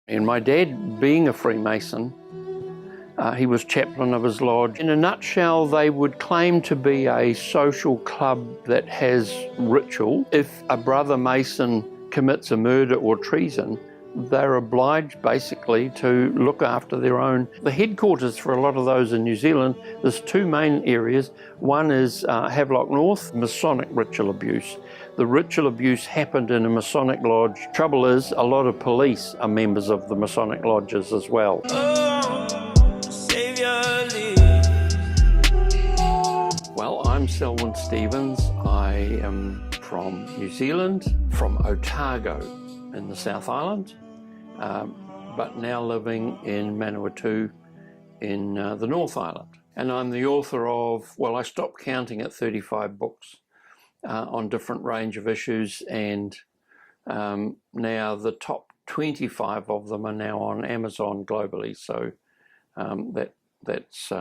And my dad, being a Freemason, he was chaplain of his lodge. In a nutshell, they would claim to be a social club that has ritual. If a brother Mason commits a murder or treason, they're obliged basically to look after their own. The headquarters for a lot of those in New Zealand, there's two main areas. One is Havelock North, Masonic ritual abuse. The ritual abuse happened in a Masonic lodge. Trouble is, a lot of police are members of the Masonic lodges as well. Well, I'm Selwyn Stevens. I am from New Zealand, from Otago in the South Island, but now living in Manawatu in the North Island. And I'm the author of, well, I stopped counting at 35 books on different range of issues, and now the top 25 of them are now on Amazon globally, so that's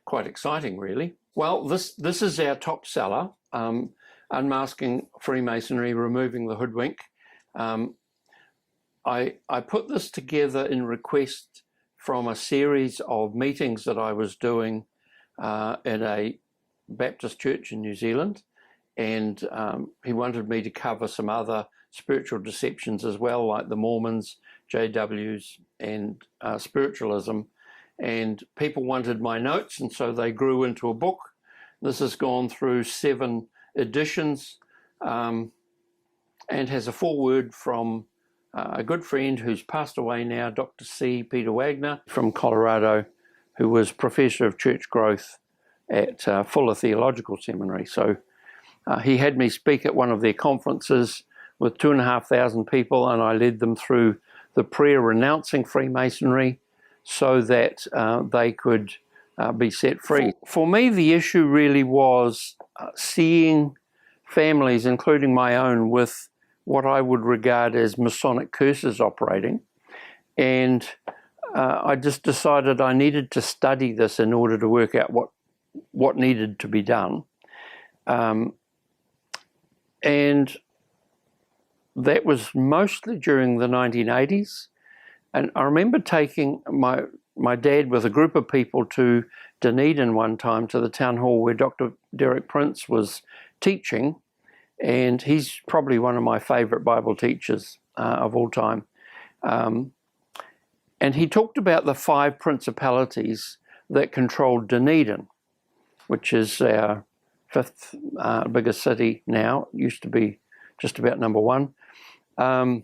quite exciting, really. Well, this is our top seller, Unmasking Freemasonry, Removing the Hoodwink. I put this together in request from a series of meetings that I was doing in a Baptist church in New Zealand, and he wanted me to cover some other spiritual deceptions as well, like the Mormons, JWs, and spiritualism. And people wanted my notes, and so they grew into a book. This has gone through 7 editions and has a foreword from a good friend who's passed away now, Dr. C. Peter Wagner from Colorado, who was Professor of Church Growth at Fuller Theological Seminary. So he had me speak at one of their conferences with 2,500 people, and I led them through the prayer renouncing Freemasonry so that they could be set free. For me, the issue really was seeing families, including my own, with what I would regard as Masonic curses operating. And I just decided I needed to study this in order to work out what needed to be done. And that was mostly during the 1980s. And I remember taking my dad with a group of people to Dunedin one time, to the town hall where Dr. Derek Prince was teaching, and he's probably one of my favourite Bible teachers of all time. And he talked about the 5 principalities that controlled Dunedin, which is our 5th biggest city now. It used to be just about number 1. And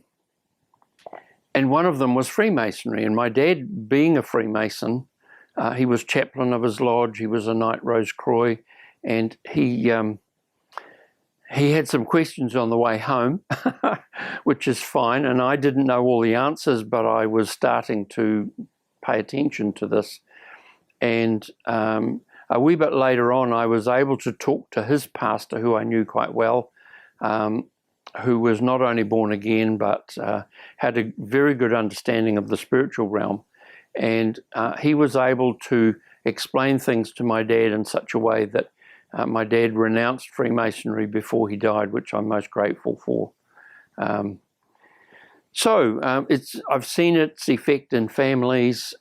one of them was Freemasonry. And my dad, being a Freemason, he was chaplain of his lodge. He was a Knight Rose Croix, and he had some questions on the way home, which is fine. And I didn't know all the answers, but I was starting to pay attention to this. And a wee bit later on, I was able to talk to his pastor, who I knew quite well, who was not only born again, but had a very good understanding of the spiritual realm. And he was able to explain things to my dad in such a way that my dad renounced Freemasonry before he died, which I'm most grateful for. I've seen its effect in families.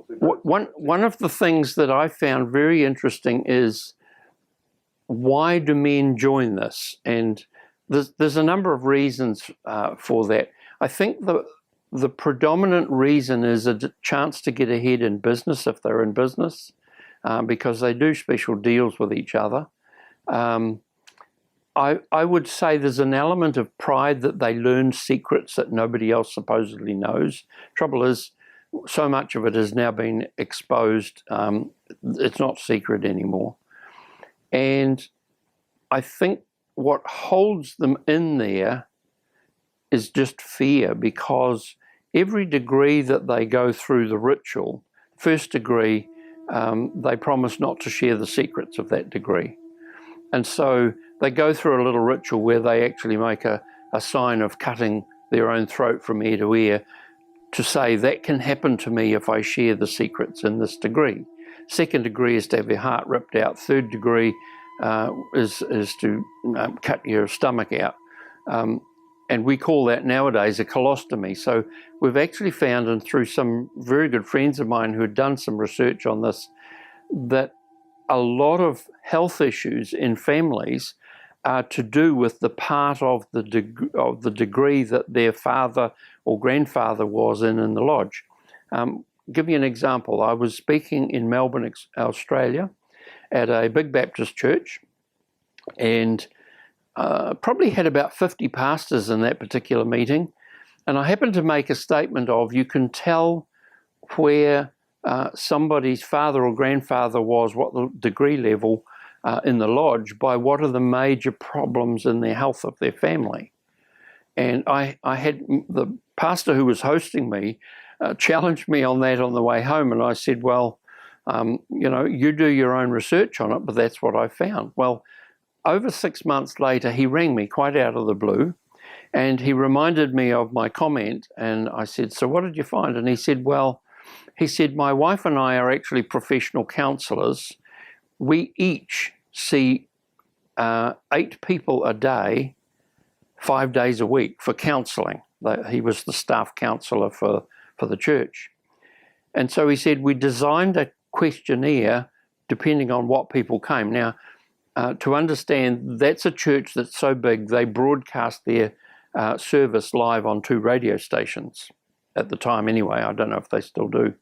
One of the things that I found very interesting is, why do men join this? And there's a number of reasons for that. I think the predominant reason is a chance to get ahead in business if they're in business, because they do special deals with each other. I would say there's an element of pride that they learn secrets that nobody else supposedly knows. Trouble is, so much of it has now been exposed. It's not secret anymore. And I think what holds them in there is just fear, because every degree that they go through the ritual, first degree, they promise not to share the secrets of that degree. And so they go through a little ritual where they actually make a sign of cutting their own throat from ear to ear to say, that can happen to me if I share the secrets in this degree. Second degree is to have your heart ripped out. Third degree is to cut your stomach out. and we call that nowadays a colostomy. So we've actually found, and through some very good friends of mine who had done some research on this, that a lot of health issues in families are to do with the part of the degree that their father or grandfather was in the lodge. Give you an example. I was speaking in Melbourne, Australia, at a big Baptist church, and probably had about 50 pastors in that particular meeting. And I happened to make a statement of, you can tell where somebody's father or grandfather was, what the degree level in the lodge, by what are the major problems in the health of their family. And I had the pastor who was hosting me challenged me on that on the way home, and I said, well, you do your own research on it, but that's what I found. Well, over 6 months later, he rang me quite out of the blue, and he reminded me of my comment, and I said, so what did you find? And he said, my wife and I are actually professional counsellors. We each see 8 people a day, 5 days a week for counselling. He was the staff counsellor for the church. And so he said, we designed a questionnaire depending on what people came. Now, to understand, that's a church that's so big, they broadcast their service live on 2 radio stations at the time anyway. I don't know if they still do.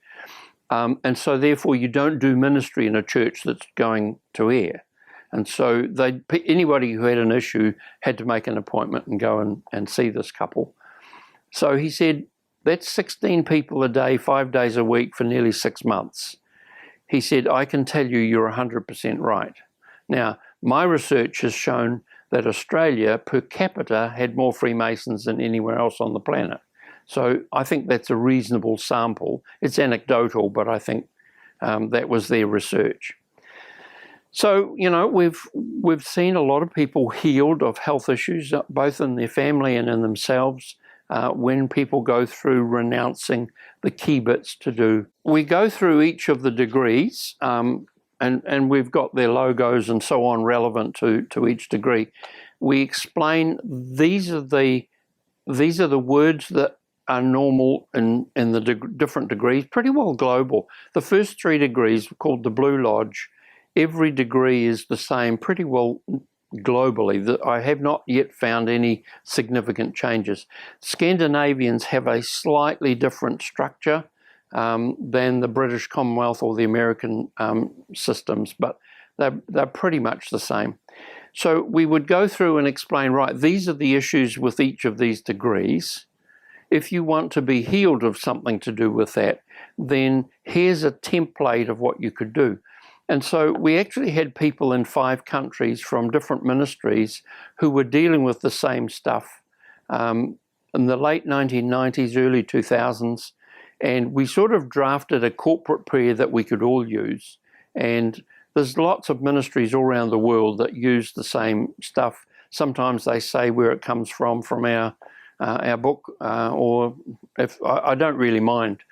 And so therefore you don't do ministry in a church that's going to air. And so anybody who had an issue had to make an appointment and go and see this couple. So he said, that's 16 people a day, 5 days a week for nearly 6 months. He said, I can tell you you're 100% right. Now, my research has shown that Australia per capita had more Freemasons than anywhere else on the planet. So I think that's a reasonable sample. It's anecdotal, but I think that was their research. So, we've seen a lot of people healed of health issues, both in their family and in themselves, when people go through renouncing the key bits to do. We go through each of the degrees, and we've got their logos and so on relevant to each degree. We explain these are the words that are normal in the different degrees, pretty well global. The first 3 degrees, called the Blue Lodge, every degree is the same pretty well globally. I have not yet found any significant changes. Scandinavians have a slightly different structure than the British Commonwealth or the American systems, but they're pretty much the same. So we would go through and explain, right, these are the issues with each of these degrees. If you want to be healed of something to do with that, then here's a template of what you could do. And so we actually had people in 5 countries from different ministries who were dealing with the same stuff in the late 1990s, early 2000s. And we sort of drafted a corporate prayer that we could all use. And there's lots of ministries all around the world that use the same stuff. Sometimes they say where it comes from our book, or if I don't really mind.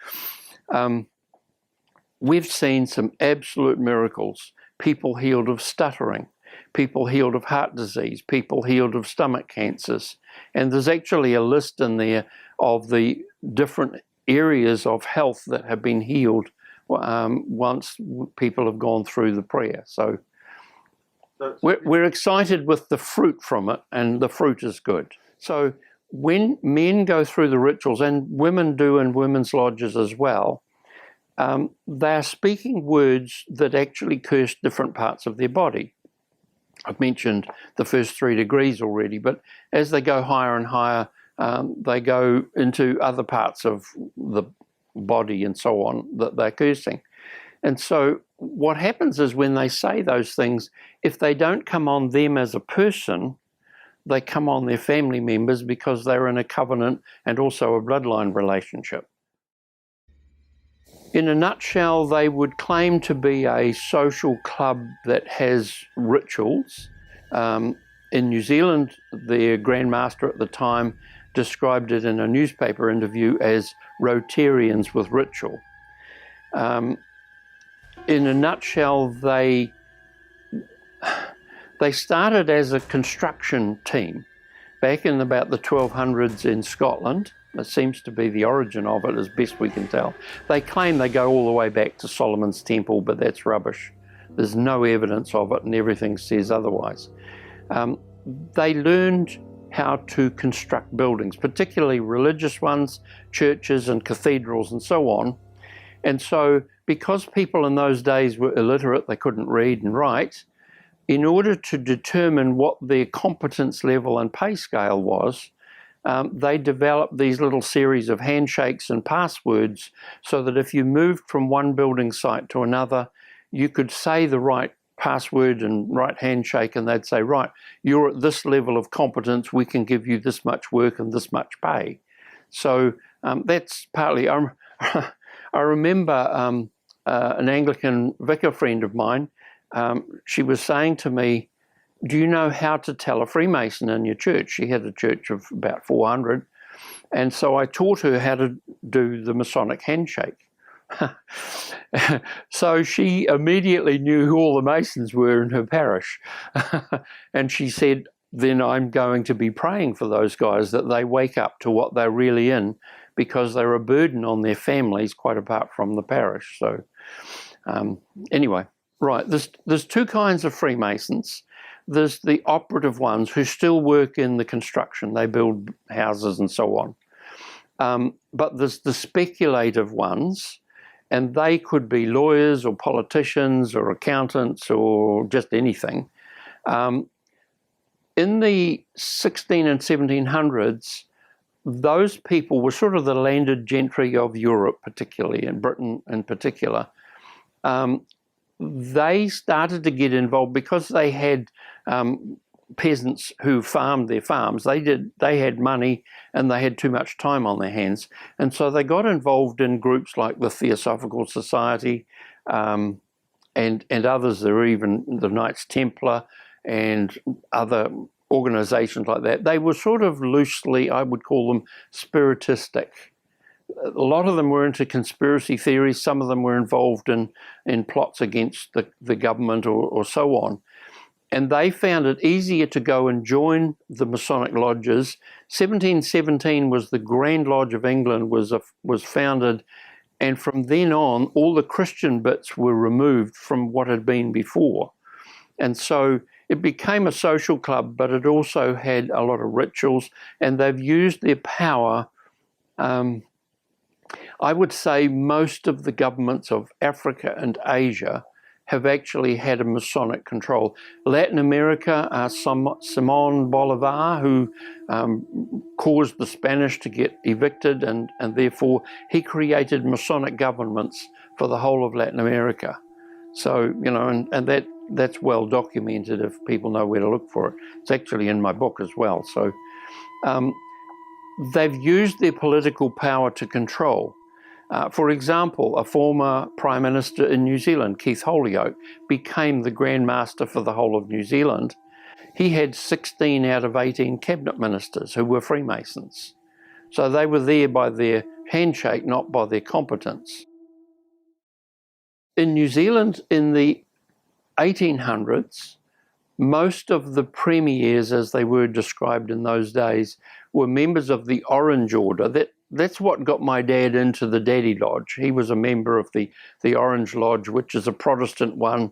We've seen some absolute miracles. People healed of stuttering, people healed of heart disease, people healed of stomach cancers. And there's actually a list in there of the different areas of health that have been healed once people have gone through the prayer. So we're excited with the fruit from it, and the fruit is good. So when men go through the rituals, and women do in women's lodges as well, they're speaking words that actually curse different parts of their body. I've mentioned the first 3 degrees already, but as they go higher and higher, they go into other parts of the body and so on that they're cursing. And so what happens is when they say those things, if they don't come on them as a person, they come on their family members because they're in a covenant and also a bloodline relationship. In a nutshell, they would claim to be a social club that has rituals. In New Zealand, their Grand Master at the time described it in a newspaper interview as Rotarians with ritual. In a nutshell, they started as a construction team. back in about the 1200s in Scotland. That seems to be the origin of it, as best we can tell. They claim they go all the way back to Solomon's Temple, but that's rubbish. There's no evidence of it, and everything says otherwise. They learned how to construct buildings, particularly religious ones, churches and cathedrals and so on. And so, because people in those days were illiterate, they couldn't read and write, in order to determine what their competence level and pay scale was, they developed these little series of handshakes and passwords so that if you moved from one building site to another, you could say the right password and right handshake, and they'd say, right, you're at this level of competence, we can give you this much work and this much pay. So that's partly, I remember an Anglican vicar friend of mine, she was saying to me, do you know how to tell a Freemason in your church? She had a church of about 400. And so I taught her how to do the Masonic handshake. So she immediately knew who all the Masons were in her parish. And she said, then I'm going to be praying for those guys that they wake up to what they're really in, because they're a burden on their families quite apart from the parish. So anyway, right, there's two kinds of Freemasons. There's the operative ones who still work in the construction. They build houses and so on. But there's the speculative ones, and they could be lawyers or politicians or accountants or just anything. In the 16 and 1700s, those people were sort of the landed gentry of Europe, particularly, and Britain in particular. They started to get involved because they had peasants who farmed their farms. They had money and they had too much time on their hands. And so they got involved in groups like the Theosophical Society and others. There were even the Knights Templar and other organizations like that. They were sort of loosely, I would call them, spiritistic. A lot of them were into conspiracy theories. Some of them were involved in plots against the government or so on. And they found it easier to go and join the Masonic lodges. 1717 was the Grand Lodge of England was founded, and from then on, all the Christian bits were removed from what had been before. And so it became a social club, but it also had a lot of rituals, and they've used their power. I would say most of the governments of Africa and Asia have actually had a Masonic control. Latin America, Simón Bolívar, who caused the Spanish to get evicted, and therefore he created Masonic governments for the whole of Latin America. So, you know, and that's well documented if people know where to look for it. It's actually in my book as well. So they've used their political power to control. For example, a former Prime Minister in New Zealand, Keith Holyoake, became the Grand Master for the whole of New Zealand. He had 16 out of 18 cabinet ministers who were Freemasons. So they were there by their handshake, not by their competence. In New Zealand, in the 1800s, most of the premiers, as they were described in those days, were members of the Orange Order. That's what got my dad into the Daddy Lodge. He was a member of the Orange Lodge, which is a Protestant one,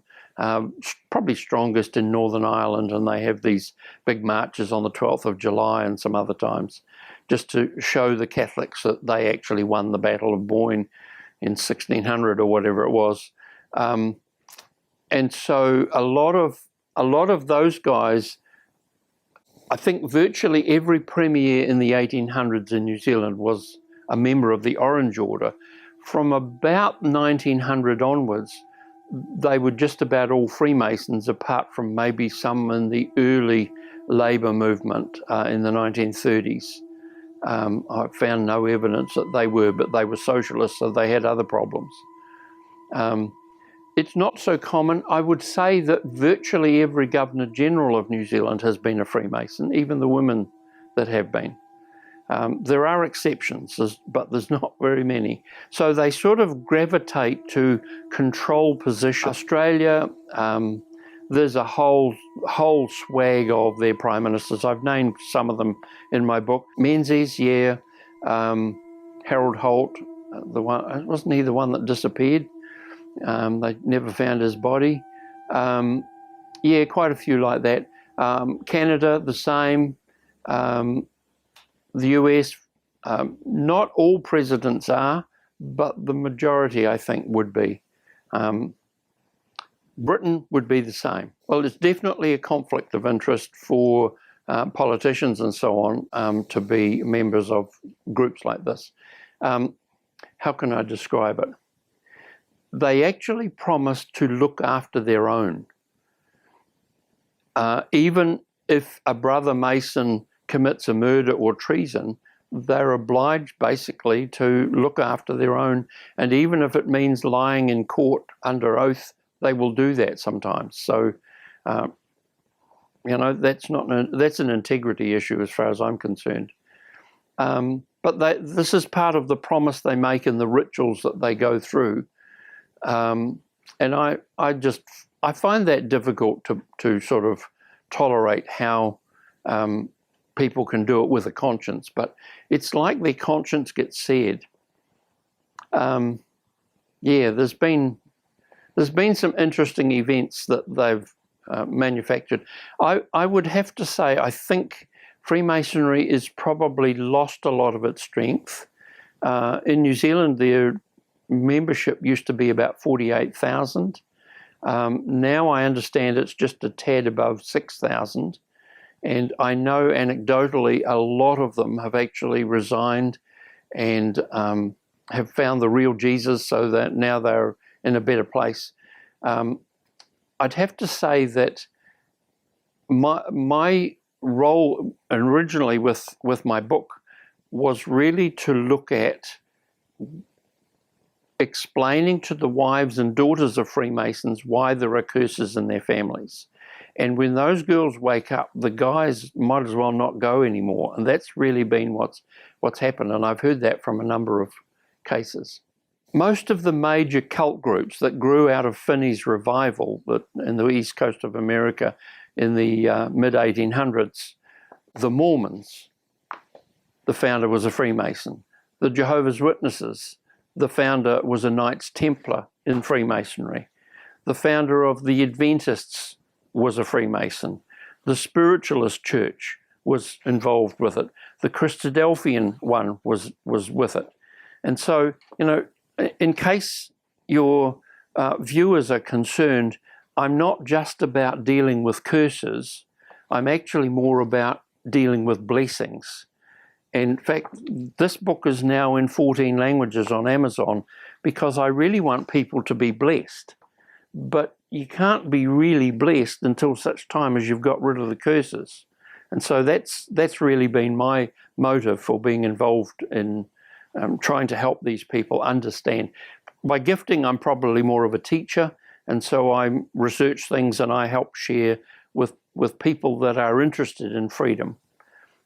probably strongest in Northern Ireland, and they have these big marches on the 12th of July and some other times, just to show the Catholics that they actually won the Battle of Boyne in 1600 or whatever it was. And so a lot of those guys, I think virtually every premier in the 1800s in New Zealand was a member of the Orange Order. From about 1900 onwards, they were just about all Freemasons, apart from maybe some in the early labour movement in the 1930s. I found no evidence that they were, but they were socialists, so they had other problems. It's not so common. I would say that virtually every Governor-General of New Zealand has been a Freemason, even the women that have been. There are exceptions, but there's not very many. So they sort of gravitate to control positions. Australia, there's a whole swag of their prime ministers. I've named some of them in my book. Menzies, yeah. Harold Holt, wasn't he the one that disappeared? They never found his body. Yeah, quite a few like that. Canada, the same. The US, not all presidents are, but the majority, I think, would be. Britain would be the same. Well, it's definitely a conflict of interest for politicians and so on to be members of groups like this. How can I describe it? They actually promise to look after their own. Even if a brother Mason commits a murder or treason, they're obliged basically to look after their own. And even if it means lying in court under oath, they will do that sometimes. So, that's an integrity issue as far as I'm concerned. But this is part of the promise they make in the rituals that they go through. And I find that difficult to sort of tolerate how people can do it with a conscience, but it's like their conscience gets seared. There's been some interesting events that they've manufactured. I would have to say I think Freemasonry is probably lost a lot of its strength. In New Zealand, their membership used to be about 48,000. Now I understand it's just a tad above 6,000. And I know anecdotally a lot of them have actually resigned and have found the real Jesus, so that now they're in a better place. I'd have to say that my role originally with my book was really to look at explaining to the wives and daughters of Freemasons why there are curses in their families. And when those girls wake up, the guys might as well not go anymore. And that's really been what's happened. And I've heard that from a number of cases. Most of the major cult groups that grew out of Finney's revival in the east coast of America in the mid-1800s, the Mormons, the founder was a Freemason. The Jehovah's Witnesses, the founder was a Knights Templar in Freemasonry. The founder of the Adventists was a Freemason. The Spiritualist Church was involved with it. The Christadelphian one was with it. And so, in case your viewers are concerned, I'm not just about dealing with curses. I'm actually more about dealing with blessings. In fact, this book is now in 14 languages on Amazon because I really want people to be blessed. But you can't be really blessed until such time as you've got rid of the curses. And so that's really been my motive for being involved in trying to help these people understand. By gifting, I'm probably more of a teacher, and so I research things and I help share with people that are interested in freedom.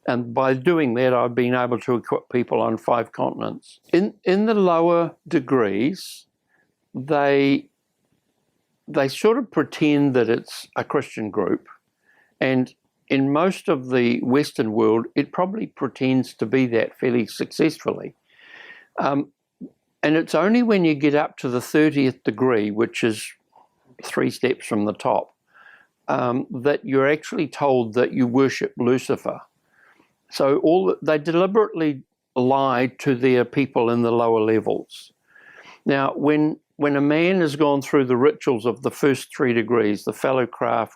And by doing that, I've been able to equip people on 5 continents. In the lower degrees, they sort of pretend that it's a Christian group, and in most of the Western world, it probably pretends to be that fairly successfully. And it's only when you get up to the 30th degree, which is 3 steps from the top, that you're actually told that you worship Lucifer. So they deliberately lied to their people in the lower levels. Now, when a man has gone through the rituals of the first 3 degrees, the fellowcraft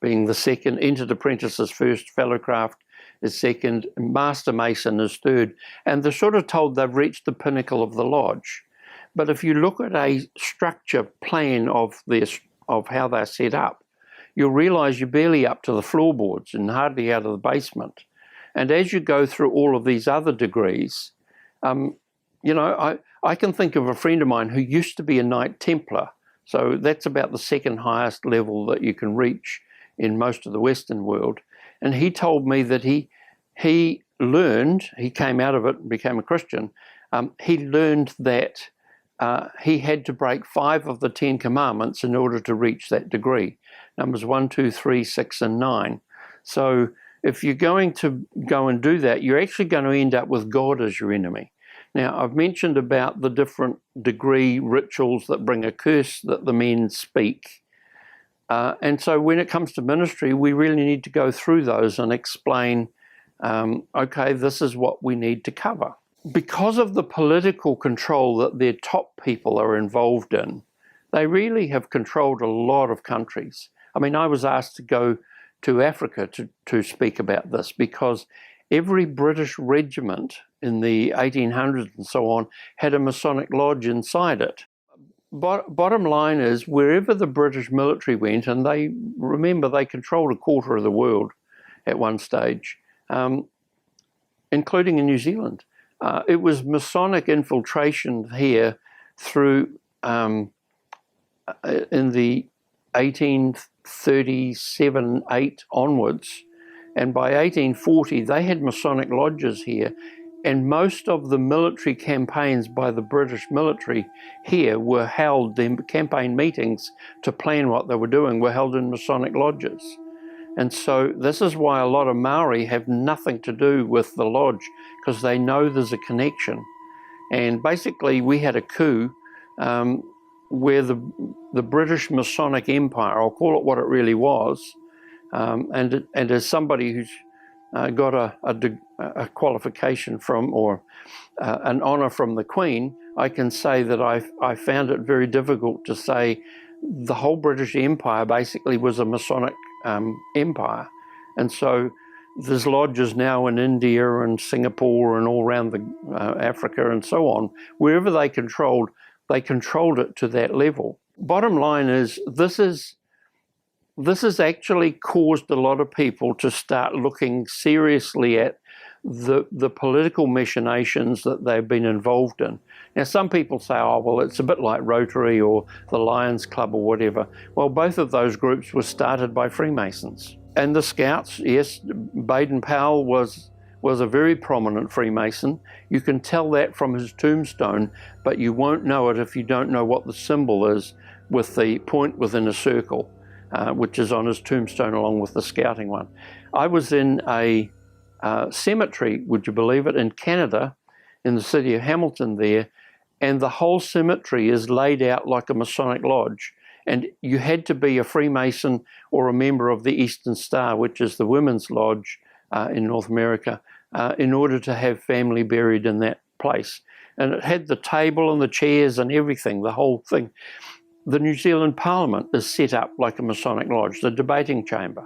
being the second, entered apprentice is first, fellowcraft is second, master mason is third, and they're sort of told they've reached the pinnacle of the lodge. But if you look at a structure plan of how they're set up, you'll realize you're barely up to the floorboards and hardly out of the basement. And as you go through all of these other degrees, I can think of a friend of mine who used to be a Knight Templar. So that's about the second highest level that you can reach in most of the Western world. And he told me that he came out of it and became a Christian. He learned that he had to break 5 of the 10 commandments in order to reach that degree. numbers 1, 2, 3, 6, and 9. So if you're going to go and do that, you're actually going to end up with God as your enemy. Now, I've mentioned about the different degree rituals that bring a curse that the men speak. And so when it comes to ministry, we really need to go through those and explain, okay, this is what we need to cover. Because of the political control that their top people are involved in, they really have controlled a lot of countries. I mean, I was asked to go to Africa to speak about this because every British regiment in the 1800s and so on had a Masonic lodge inside it. Bottom line is, wherever the British military went, and they controlled a quarter of the world at one stage, including in New Zealand. It was Masonic infiltration here through in the 1837-8 onwards, and by 1840 they had Masonic lodges here, and most of the military campaigns by the British military here were held, their campaign meetings to plan what they were doing were held in Masonic lodges. And so this is why a lot of Maori have nothing to do with the lodge, because they know there's a connection. And basically we had a coup where the British Masonic Empire, I'll call it what it really was, and as somebody who's got a qualification from, or an honour from the Queen, I can say that I found it very difficult to say the whole British Empire basically was a Masonic empire. And so there's lodges now in India and Singapore and all around Africa and so on. Wherever they controlled it to that level. Bottom line is, this has actually caused a lot of people to start looking seriously at the political machinations that they've been involved in. Now, some people say, oh, well, it's a bit like Rotary or the Lions Club or whatever. Well, both of those groups were started by Freemasons. And the Scouts, yes, Baden-Powell was a very prominent Freemason. You can tell that from his tombstone, but you won't know it if you don't know what the symbol is with the point within a circle, which is on his tombstone along with the Scouting one. I was in a cemetery, would you believe it, in Canada, in the city of Hamilton there, and the whole cemetery is laid out like a Masonic lodge. And you had to be a Freemason or a member of the Eastern Star, which is the women's lodge in North America, in order to have family buried in that place. And it had the table and the chairs and everything, the whole thing. The New Zealand Parliament is set up like a Masonic lodge, the debating chamber.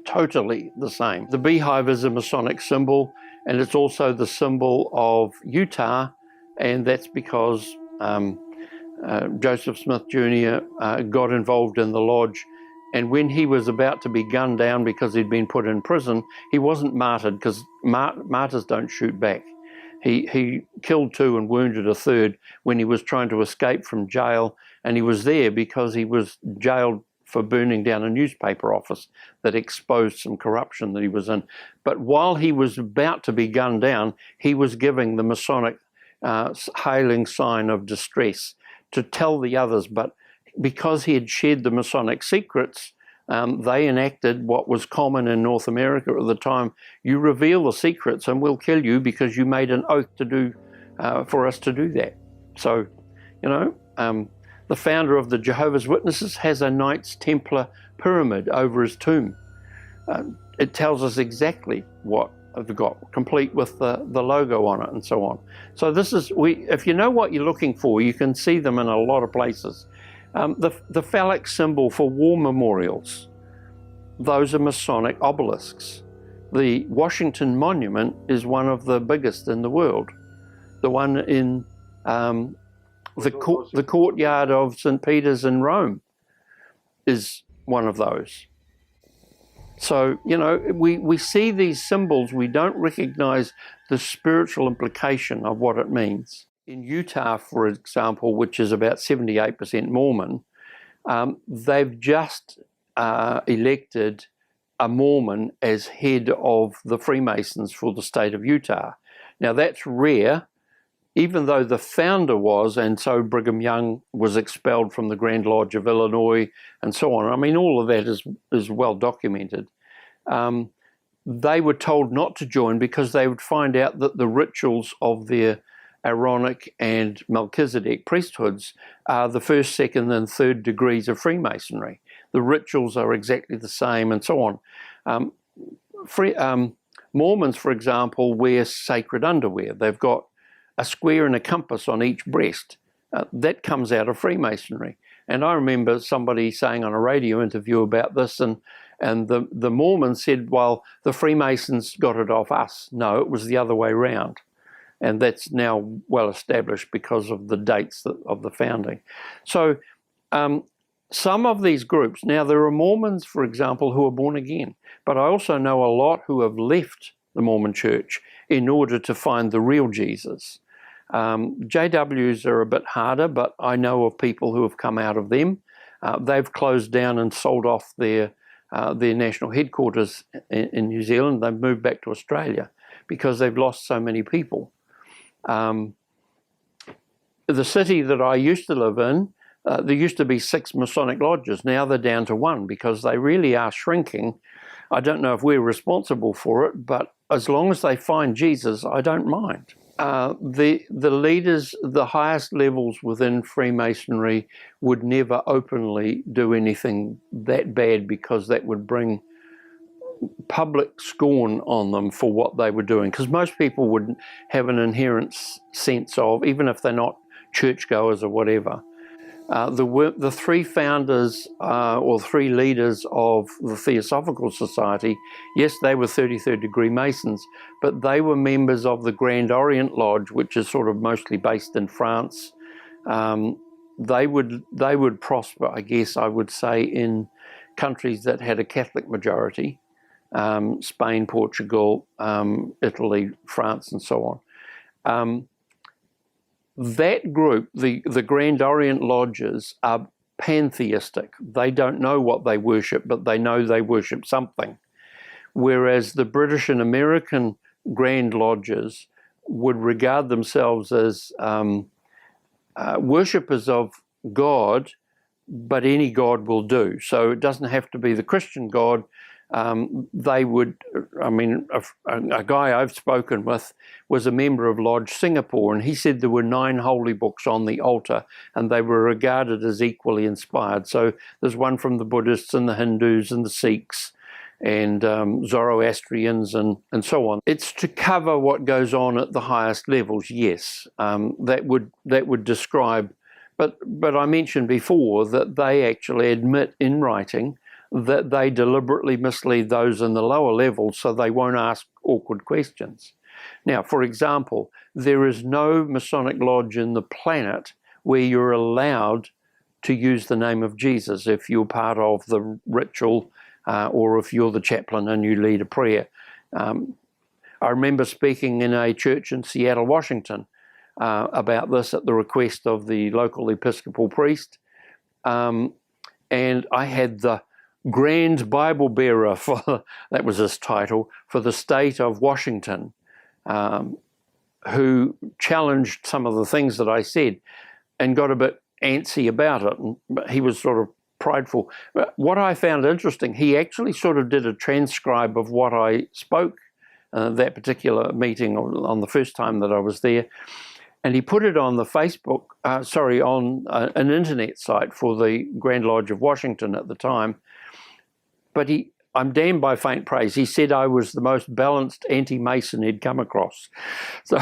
Totally the same. The beehive is a Masonic symbol, and it's also the symbol of Utah, and that's because Joseph Smith Jr. Got involved in the lodge, and when he was about to be gunned down because he'd been put in prison, he wasn't martyred, because martyrs don't shoot back. He killed 2 and wounded a 3rd when he was trying to escape from jail, and he was there because he was jailed for burning down a newspaper office that exposed some corruption that he was in. But while he was about to be gunned down, he was giving the Masonic hailing sign of distress to tell the others, but because he had shared the Masonic secrets, they enacted what was common in North America at the time. You reveal the secrets and we'll kill you because you made an oath to do, for us to do that. So, you know, the founder of the Jehovah's Witnesses has a Knights Templar pyramid over his tomb. It tells us exactly what they've got, complete with the logo on it and so on. So this is, if you know what you're looking for, you can see them in a lot of places. The phallic symbol for war memorials, those are Masonic obelisks. The Washington Monument is one of the biggest in the world. The one in the courtyard of St. Peter's in Rome is one of those. So, you know, we see these symbols, we don't recognize the spiritual implication of what it means. In Utah, for example, which is about 78% Mormon, they've just elected a Mormon as head of the Freemasons for the state of Utah. Now, that's rare. even though the founder was, and so Brigham Young was expelled from the Grand Lodge of Illinois and so on. I mean, all of that is well documented. They were told not to join because they would find out that the rituals of their Aaronic and Melchizedek priesthoods are the first, second, and third degrees of Freemasonry. The rituals are exactly the same and so on. Mormons, for example, wear sacred underwear. They've got a square and a compass on each breast. That comes out of Freemasonry. And I remember somebody saying on a radio interview about this, and the Mormons said, well, the Freemasons got it off us. No, it was the other way around. And that's now well established because of the dates of the founding. So some of these groups, now there are Mormons, for example, who are born again, but I also know a lot who have left the Mormon Church in order to find the real Jesus. JWs are a bit harder, but I know of people who have come out of them. They've closed down and sold off their national headquarters in New Zealand. They've moved back to Australia because they've lost so many people. The city that I used to live in, there used to be 6 Masonic lodges. Now they're down to 1 because they really are shrinking. I don't know if we're responsible for it, but as long as they find Jesus, I don't mind. The leaders, the highest levels within Freemasonry would never openly do anything that bad because that would bring public scorn on them for what they were doing, because most people would have an inherent sense of, even if they're not churchgoers or whatever. The 3 founders or 3 leaders of the Theosophical Society, yes, they were 33rd degree Masons, but they were members of the Grand Orient Lodge, which is sort of mostly based in France. They would prosper, I guess I would say, in countries that had a Catholic majority. Spain, Portugal, Italy, France, and so on. That group, the Grand Orient Lodges, are pantheistic. They don't know what they worship, but they know they worship something. Whereas the British and American Grand Lodges would regard themselves as worshippers of God, but any God will do. So it doesn't have to be the Christian God. They would, I mean, a guy I've spoken with was a member of Lodge Singapore, and he said there were 9 holy books on the altar, and they were regarded as equally inspired. So there's one from the Buddhists and the Hindus and the Sikhs and Zoroastrians and so on. It's to cover what goes on at the highest levels, yes. That would describe, but I mentioned before that they actually admit in writing that they deliberately mislead those in the lower levels so they won't ask awkward questions. Now, for example, there is no Masonic lodge in the planet where you're allowed to use the name of Jesus if you're part of the ritual or if you're the chaplain and you lead a prayer. I remember speaking in a church in Seattle, Washington, about this at the request of the local Episcopal priest, and I had the Grand Bible Bearer, that was his title, for the state of Washington, who challenged some of the things that I said and got a bit antsy about it. And he was sort of prideful. But what I found interesting, he actually sort of did a transcribe of what I spoke that particular meeting on the first time that I was there. And he put it on the Facebook, on an internet site for the Grand Lodge of Washington at the time. But I'm damned by faint praise. He said I was the most balanced anti-Mason he'd come across. So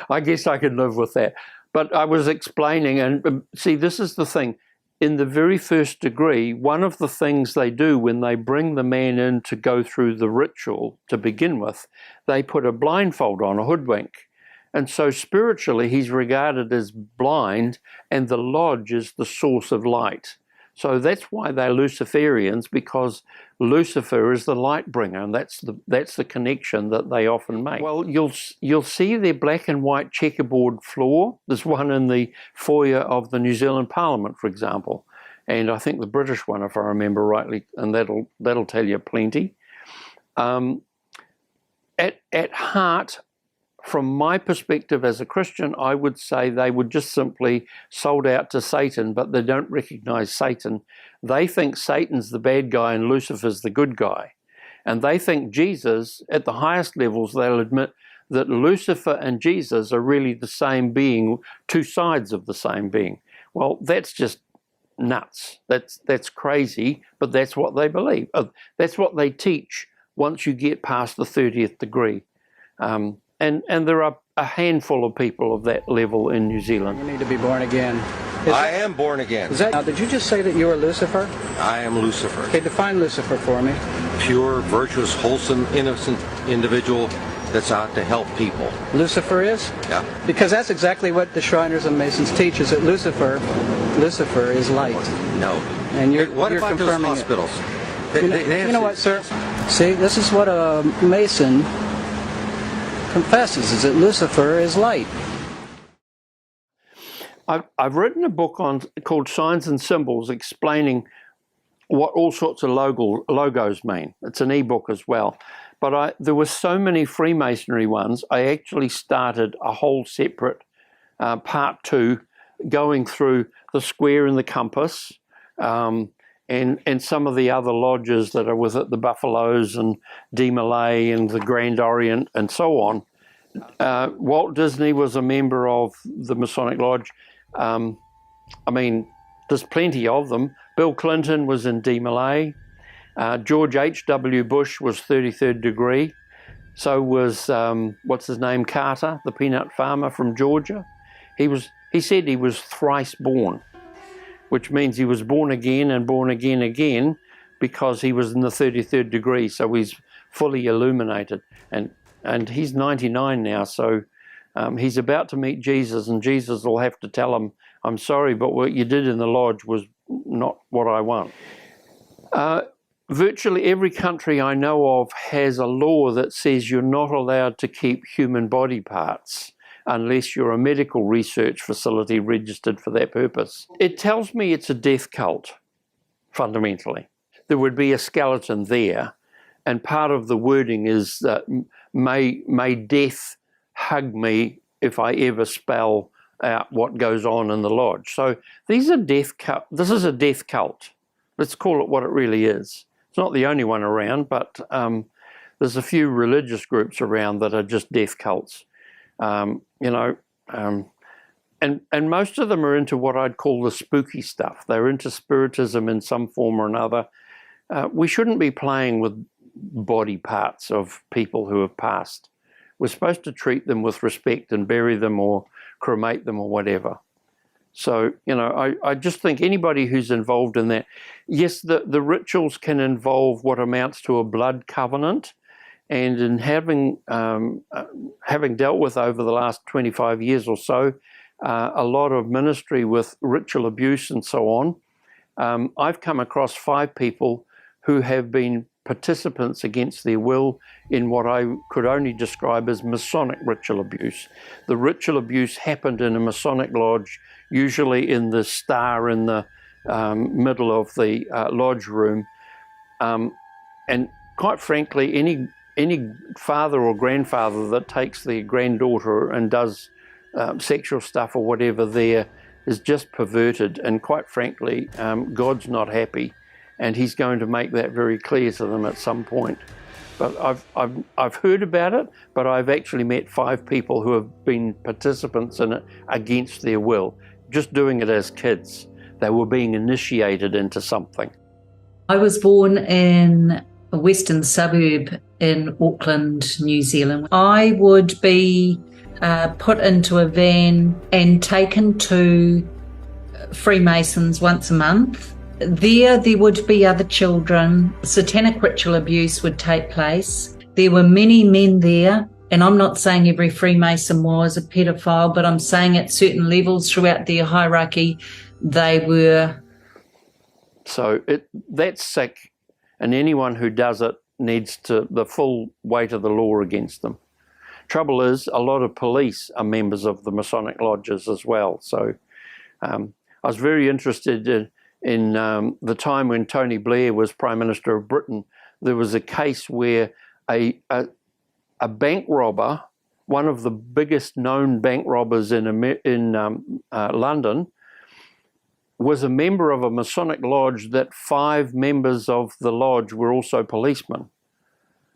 I guess I could live with that. But I was explaining, and see, this is the thing. In the very first degree, one of the things they do when they bring the man in to go through the ritual to begin with, they put a blindfold on, a hoodwink. And so spiritually, he's regarded as blind, and the lodge is the source of light. So that's why they're Luciferians, because Lucifer is the light bringer, and that's the connection that they often make. Well, you'll see their black and white checkerboard floor. There's one in the foyer of the New Zealand Parliament, for example, and I think the British one, if I remember rightly, and that'll tell you plenty. At heart, from my perspective as a Christian, I would say they would just simply sold out to Satan, but they don't recognize Satan. They think Satan's the bad guy and Lucifer's the good guy. And they think Jesus, at the highest levels, they'll admit that Lucifer and Jesus are really the same being, two sides of the same being. Well, that's just nuts. That's crazy, but that's what they believe. That's what they teach once you get past the 30th degree. And there are a handful of people of that level in New Zealand. You need to be born again. I am born again. Now, did you just say that you are Lucifer? I am Lucifer. Okay, define Lucifer for me. Pure, virtuous, wholesome, innocent individual that's out to help people. Lucifer is? Yeah. Because that's exactly what the Shriners and Masons teach, is that Lucifer is light. No. And you're what about those confirming hospitals? it. You know what, sir? See, this is what a Mason confesses, is that Lucifer is light. I've written a book called Signs and Symbols, explaining what all sorts of logos mean. It's an ebook as well. But there were so many Freemasonry ones, I actually started a whole separate part 2, going through the square and the compass, and some of the other lodges that are with it, the Buffaloes and De Malay and the Grand Orient and so on. Walt Disney was a member of the Masonic Lodge. I mean, there's plenty of them. Bill Clinton was in De Malay. George H.W. Bush was 33rd degree. So was, what's his name, Carter, the peanut farmer from Georgia. He said he was thrice born, which means he was born again and born again again, because he was in the 33rd degree, so he's fully illuminated. And he's 99 now, so he's about to meet Jesus, and Jesus will have to tell him, I'm sorry, but what you did in the lodge was not what I want. Virtually every country I know of has a law that says you're not allowed to keep human body parts unless you're a medical research facility registered for that purpose. It tells me it's a death cult, fundamentally. There would be a skeleton there, and part of the wording is that may death hug me if I ever spell out what goes on in the lodge. So these are death cult. This is a death cult. Let's call it what it really is. It's not the only one around, but there's a few religious groups around that are just death cults. And most of them are into what I'd call the spooky stuff. They're into spiritism in some form or another. We shouldn't be playing with body parts of people who have passed. We're supposed to treat them with respect and bury them or cremate them or whatever. So, I just think anybody who's involved in that, yes, the rituals can involve what amounts to a blood covenant. And in having dealt with over the last 25 years or so, a lot of ministry with ritual abuse and so on, I've come across 5 people who have been participants against their will in what I could only describe as Masonic ritual abuse. The ritual abuse happened in a Masonic lodge, usually in the star in the middle of the lodge room. And quite frankly, any father or grandfather that takes their granddaughter and does sexual stuff or whatever there is just perverted, and quite frankly, God's not happy, and he's going to make that very clear to them at some point. But I've heard about it, but I've actually met 5 people who have been participants in it against their will, just doing it as kids. They were being initiated into something. I was born in a western suburb in Auckland, New Zealand. I would be put into a van and taken to Freemasons once a month. There would be other children. Satanic ritual abuse would take place. There were many men there, and I'm not saying every Freemason was a pedophile, but I'm saying at certain levels throughout their hierarchy, they were. So that's sick, and anyone who does it needs the full weight of the law against them. Trouble is, a lot of police are members of the Masonic lodges as well. So I was very interested in the time when Tony Blair was Prime Minister of Britain. There was a case where a bank robber one of the biggest known bank robbers in London, was a member of a Masonic lodge that 5 members of the lodge were also policemen.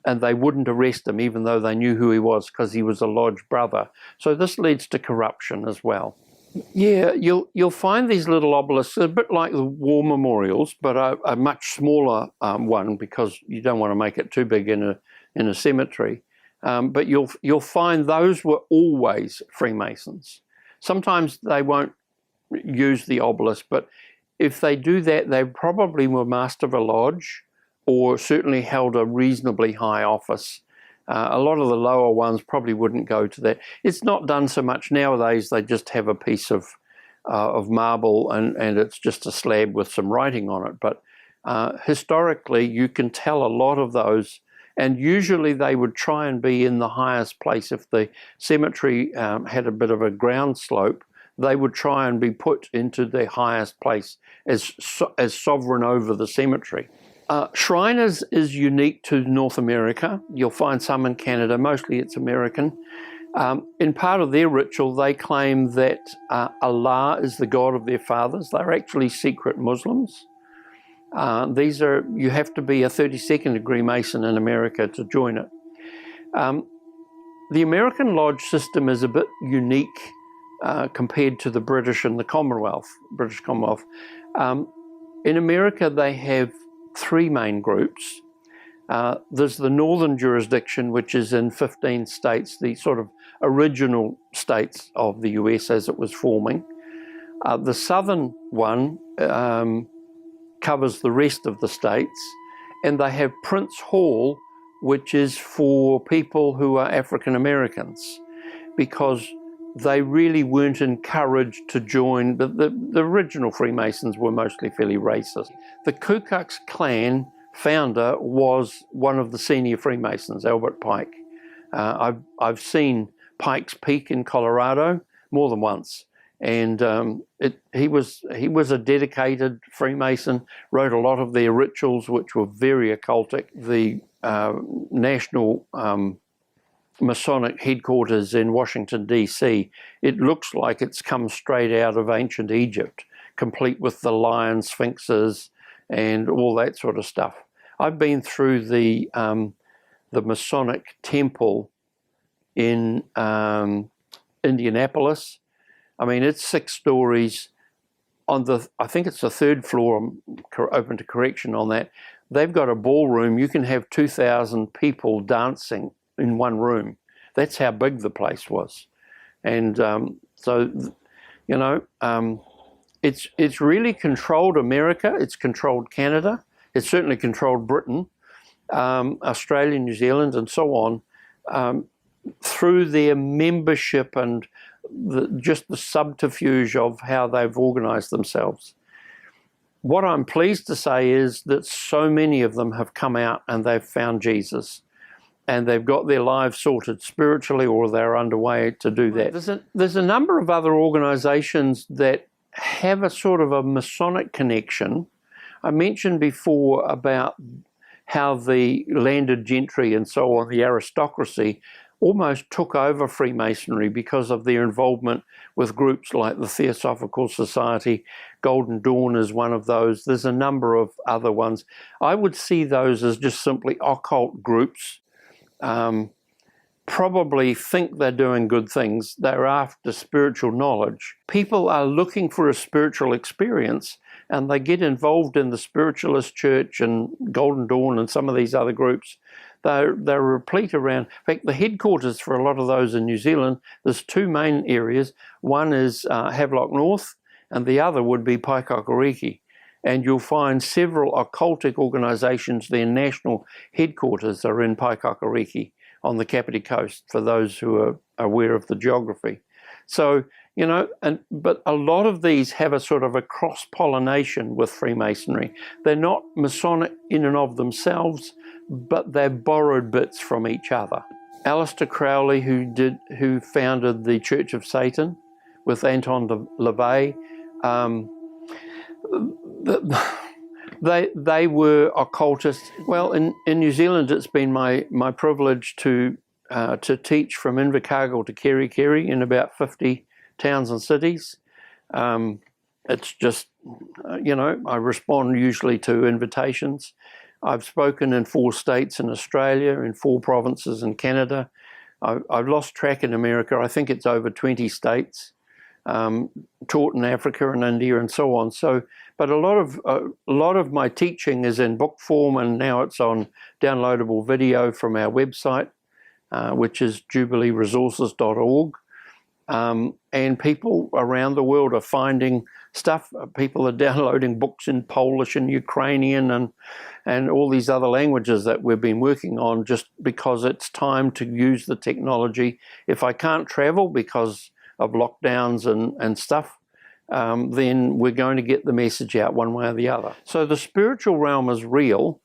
And they wouldn't arrest him even though they knew who he was because he was a lodge brother. So this leads to corruption as well. Yeah, you'll find these little obelisks, a bit like the war memorials, but a much smaller one because you don't want to make it too big in a cemetery. But you'll find those were always Freemasons. Sometimes they won't use the obelisk, but if they do that, they probably were master of a lodge or certainly held a reasonably high office. A lot of the lower ones probably wouldn't go to that. It's not done so much nowadays. They just have a piece of marble and it's just a slab with some writing on it. But historically, you can tell a lot of those, and usually they would try and be in the highest place. If the cemetery had a bit of a ground slope, they would try and be put into the highest place as sovereign over the cemetery. Shriners is unique to North America. You'll find some in Canada, mostly it's American. In part of their ritual, they claim that Allah is the God of their fathers. They're actually secret Muslims. You have to be a 32nd degree Mason in America to join it. The American lodge system is a bit unique compared to the British and the British Commonwealth. In America, they have 3 main groups. There's the northern jurisdiction, which is in 15 states, the sort of original states of the US as it was forming. The southern one covers the rest of the states, and they have Prince Hall, which is for people who are African Americans, because they really weren't encouraged to join, but the original Freemasons were mostly fairly racist. The Ku Klux Klan founder was one of the senior Freemasons, Albert Pike. I've seen Pike's Peak in Colorado more than once, and he was a dedicated Freemason, wrote a lot of their rituals, which were very occultic. The national Masonic headquarters in Washington, D.C., it looks like it's come straight out of ancient Egypt, complete with the lion sphinxes and all that sort of stuff. I've been through the Masonic temple in Indianapolis. I mean, it's 6 stories. I think it's the 3rd floor, I'm open to correction on that. They've got a ballroom. You can have 2,000 people dancing in one room. That's how big the place was. And it's really controlled America. It's controlled Canada. It's certainly controlled Britain, Australia, New Zealand, and so on, through their membership and just the subterfuge of how they've organized themselves. What I'm pleased to say is that so many of them have come out and they've found Jesus, and they've got their lives sorted spiritually, or they're underway to do that. There's a number of other organizations that have a sort of a Masonic connection. I mentioned before about how the landed gentry and so on, the aristocracy, almost took over Freemasonry because of their involvement with groups like the Theosophical Society. Golden Dawn is one of those. There's a number of other ones. I would see those as just simply occult groups. Probably think they're doing good things. They're after spiritual knowledge. People are looking for a spiritual experience, and they get involved in the Spiritualist Church and Golden Dawn and some of these other groups. They're replete around. In fact, the headquarters for a lot of those in New Zealand, there's 2 main areas. One is Havelock North, and the other would be Paikakariki. And you'll find several occultic organizations, their national headquarters are in Paikakariki on the Kapiti Coast, for those who are aware of the geography. So, but a lot of these have a sort of a cross-pollination with Freemasonry. They're not Masonic in and of themselves, but they've borrowed bits from each other. Aleister Crowley, who founded the Church of Satan with Anton LaVey, they were occultists. Well, in New Zealand, it's been my privilege to to teach from Invercargill to Kerikeri in about 50 towns and cities. It's just, I respond usually to invitations. I've spoken in 4 states in Australia, in 4 provinces in Canada. I've lost track in America. I think it's over 20 states. Taught in Africa and India and so on. So, but a lot of my teaching is in book form, and now it's on downloadable video from our website, which is jubileeresources.org. And people around the world are finding stuff. People are downloading books in Polish and Ukrainian and all these other languages that we've been working on, just because it's time to use the technology. If I can't travel because of lockdowns and stuff, then we're going to get the message out one way or the other. So the spiritual realm is real,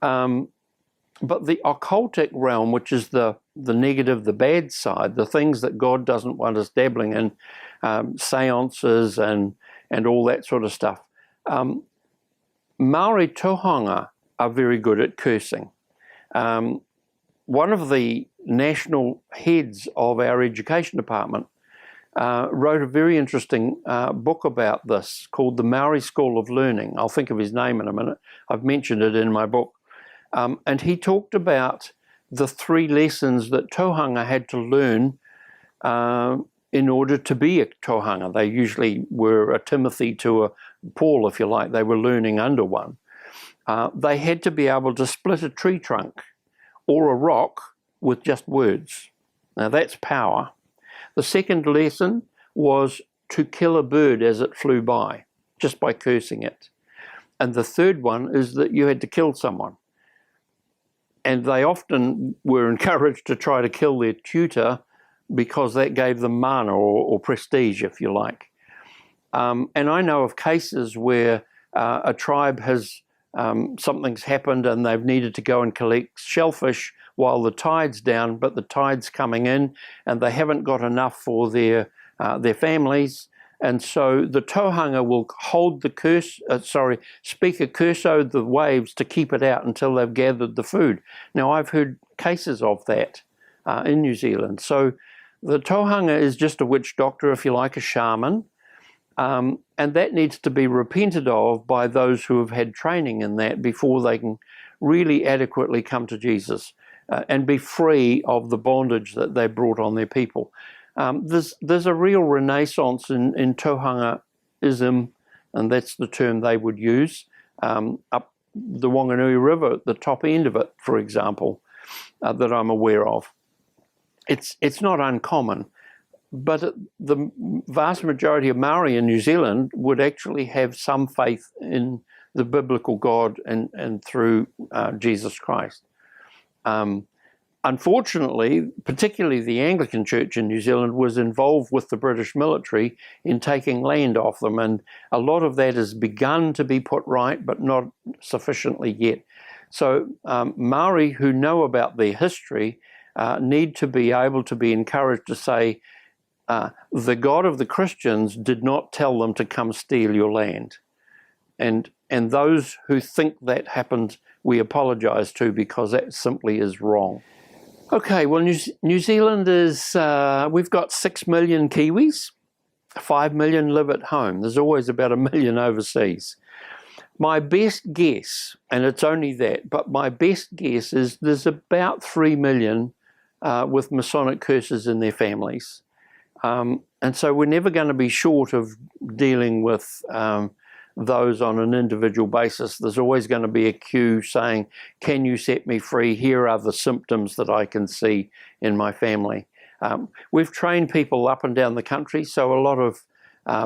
but the occultic realm, which is the negative, the bad side, the things that God doesn't want us dabbling in, seances and all that sort of stuff. Maori tohunga are very good at cursing. One of the national heads of our education department wrote a very interesting book about this called The Maori School of Learning. I'll think of his name in a minute. I've mentioned it in my book. And he talked about the 3 lessons that tohunga had to learn in order to be a tohunga. They usually were a Timothy to a Paul, if you like. They were learning under one. They had to be able to split a tree trunk or a rock with just words. Now that's power. The second lesson was to kill a bird as it flew by, just by cursing it. And the third one is that you had to kill someone. And they often were encouraged to try to kill their tutor because that gave them mana or prestige, if you like. And I know of cases where a tribe has, something's happened and they've needed to go and collect shellfish while the tide's down, but the tide's coming in and they haven't got enough for their families. And so the tohunga will hold the speak a curse over the waves to keep it out until they've gathered the food. Now, I've heard cases of that in New Zealand. So the tohunga is just a witch doctor, if you like, a shaman. And that needs to be repented of by those who have had training in that before they can really adequately come to Jesus and be free of the bondage that they brought on their people. There's a real renaissance in tohungaism, and that's the term they would use, up the Wanganui River, at the top end of it, for example, that I'm aware of. It's not uncommon, but the vast majority of Maori in New Zealand would actually have some faith in the biblical God and through Jesus Christ. Unfortunately, particularly the Anglican Church in New Zealand was involved with the British military in taking land off them, and a lot of that has begun to be put right, but not sufficiently yet. So Maori who know about their history need to be able to be encouraged to say, the God of the Christians did not tell them to come steal your land. And those who think that happened, we apologize to, because that simply is wrong. Okay, well, New Zealand is, we've got 6 million Kiwis, 5 million live at home. There's always about 1 million overseas. My best guess, and it's only that, but my best guess is there's about 3 million with Masonic curses in their families. And so we're never going to be short of dealing with those on an individual basis. There's always going to be a queue saying, can you set me free? Here are the symptoms that I can see in my family. We've trained people up and down the country, so a lot of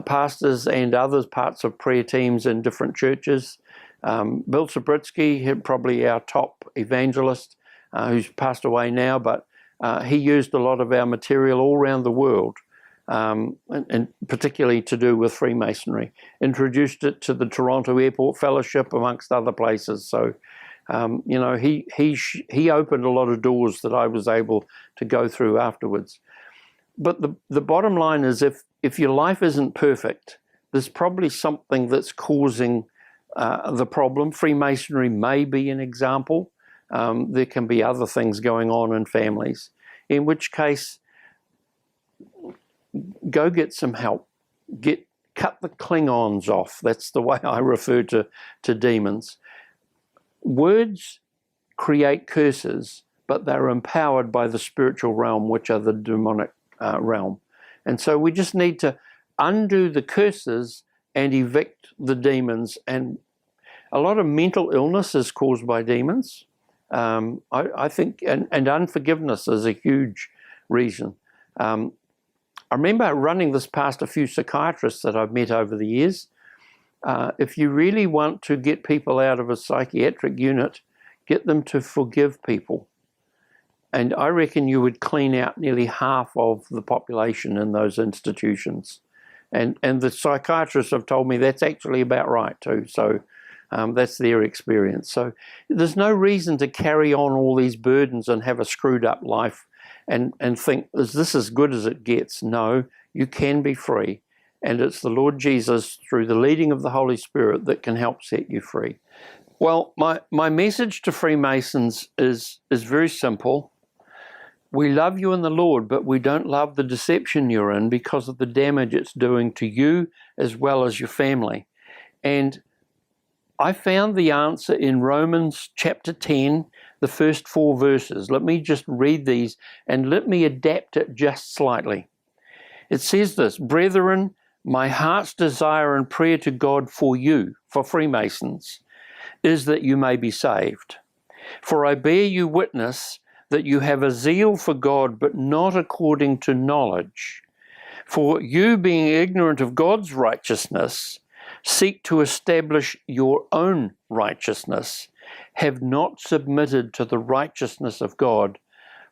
pastors and other parts of prayer teams in different churches. Bill Sabritsky, probably our top evangelist, who's passed away now, but he used a lot of our material all around the world. And particularly to do with Freemasonry, introduced it to the Toronto Airport Fellowship amongst other places. So, he opened a lot of doors that I was able to go through afterwards. But the bottom line is, if your life isn't perfect, there's probably something that's causing the problem. Freemasonry may be an example. There can be other things going on in families. in which case, go get some help. Cut the Klingons off. That's the way I refer to demons. Words create curses, but they're empowered by the spiritual realm, which are the demonic realm. And so we just need to undo the curses and evict the demons. And a lot of mental illness is caused by demons. I think, and unforgiveness is a huge reason. I remember running this past a few psychiatrists that I've met over the years. If you really want to get people out of a psychiatric unit, get them to forgive people. And I reckon you would clean out nearly half of the population in those institutions. And the psychiatrists have told me that's actually about right too. So that's their experience. So there's no reason to carry on all these burdens and have a screwed up life and think, is this as good as it gets? No, you can be free. And it's the Lord Jesus, through the leading of the Holy Spirit, that can help set you free. Well, my message to Freemasons is very simple. We love you in the Lord, but we don't love the deception you're in because of the damage it's doing to you as well as your family. And I found the answer in Romans chapter 10, the first 4 verses. Let me just read these and let me adapt it just slightly. It says this: "Brethren, my heart's desire and prayer to God for you, for Freemasons, is that you may be saved. For I bear you witness that you have a zeal for God, but not according to knowledge. For you, being ignorant of God's righteousness, seek to establish your own righteousness, have not submitted to the righteousness of God.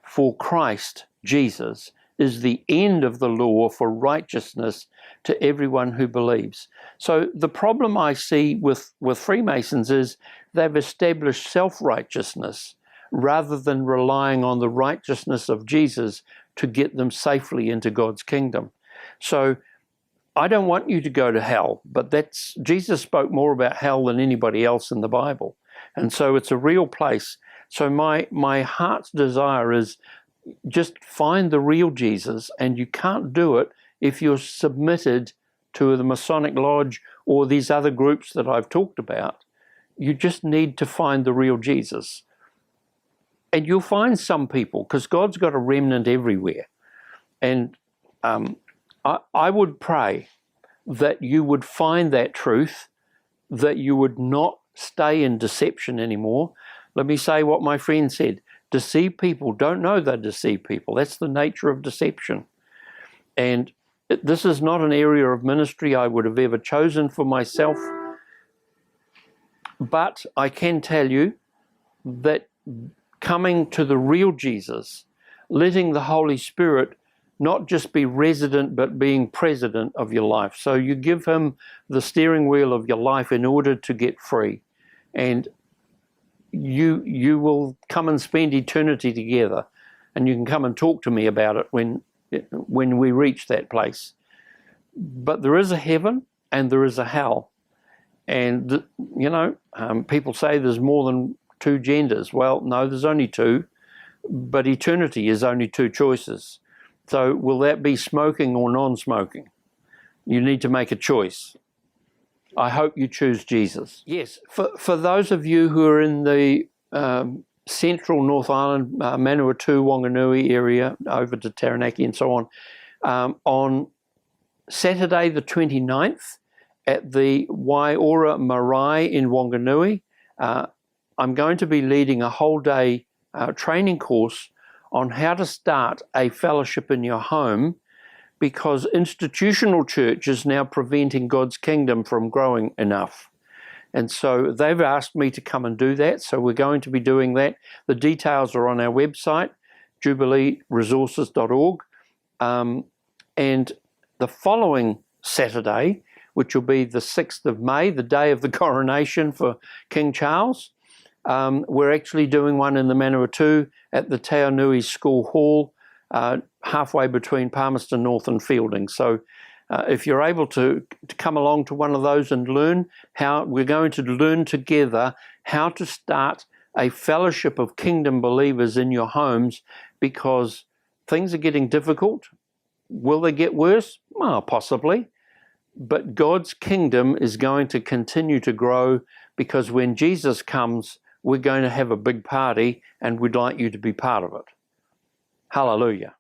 For Christ Jesus is the end of the law for righteousness to everyone who believes." So the problem I see with Freemasons is they've established self-righteousness rather than relying on the righteousness of Jesus to get them safely into God's kingdom. So I don't want you to go to hell, but Jesus spoke more about hell than anybody else in the Bible. And so it's a real place. So my heart's desire is just find the real Jesus, and you can't do it if you're submitted to the Masonic Lodge or these other groups that I've talked about. You just need to find the real Jesus. And you'll find some people, because God's got a remnant everywhere. And I would pray that you would find that truth, that you would not stay in deception anymore. Let me say what my friend said. Deceive people don't know they deceive people. That's the nature of deception. And this is not an area of ministry I would have ever chosen for myself. But I can tell you that coming to the real Jesus, letting the Holy Spirit not just be resident, but being president of your life. So you give him the steering wheel of your life in order to get free. And you will come and spend eternity together. And you can come and talk to me about it when we reach that place. But there is a heaven and there is a hell. And, people say there's more than 2 genders. Well, no, there's only 2. But eternity is only 2 choices. So will that be smoking or non-smoking? You need to make a choice. I hope you choose Jesus. Yes, for those of you who are in the central North Island, Manawatu, Wanganui area, over to Taranaki and so on Saturday the 29th at the Waiora Marae in Wanganui, I'm going to be leading a whole day training course on how to start a fellowship in your home, because institutional church is now preventing God's kingdom from growing enough. And so they've asked me to come and do that, so we're going to be doing that. The details are on our website, jubileeresources.org. And the following Saturday, which will be the 6th of May, the day of the coronation for King Charles, we're actually doing one in the Manawatu at the Taonui School Hall, halfway between Palmerston North and Fielding. So if you're able to come along to one of those and learn how, we're going to learn together how to start a fellowship of kingdom believers in your homes, because things are getting difficult. Will they get worse? Well, possibly. But God's kingdom is going to continue to grow, because when Jesus comes, we're going to have a big party, and we'd like you to be part of it. Hallelujah.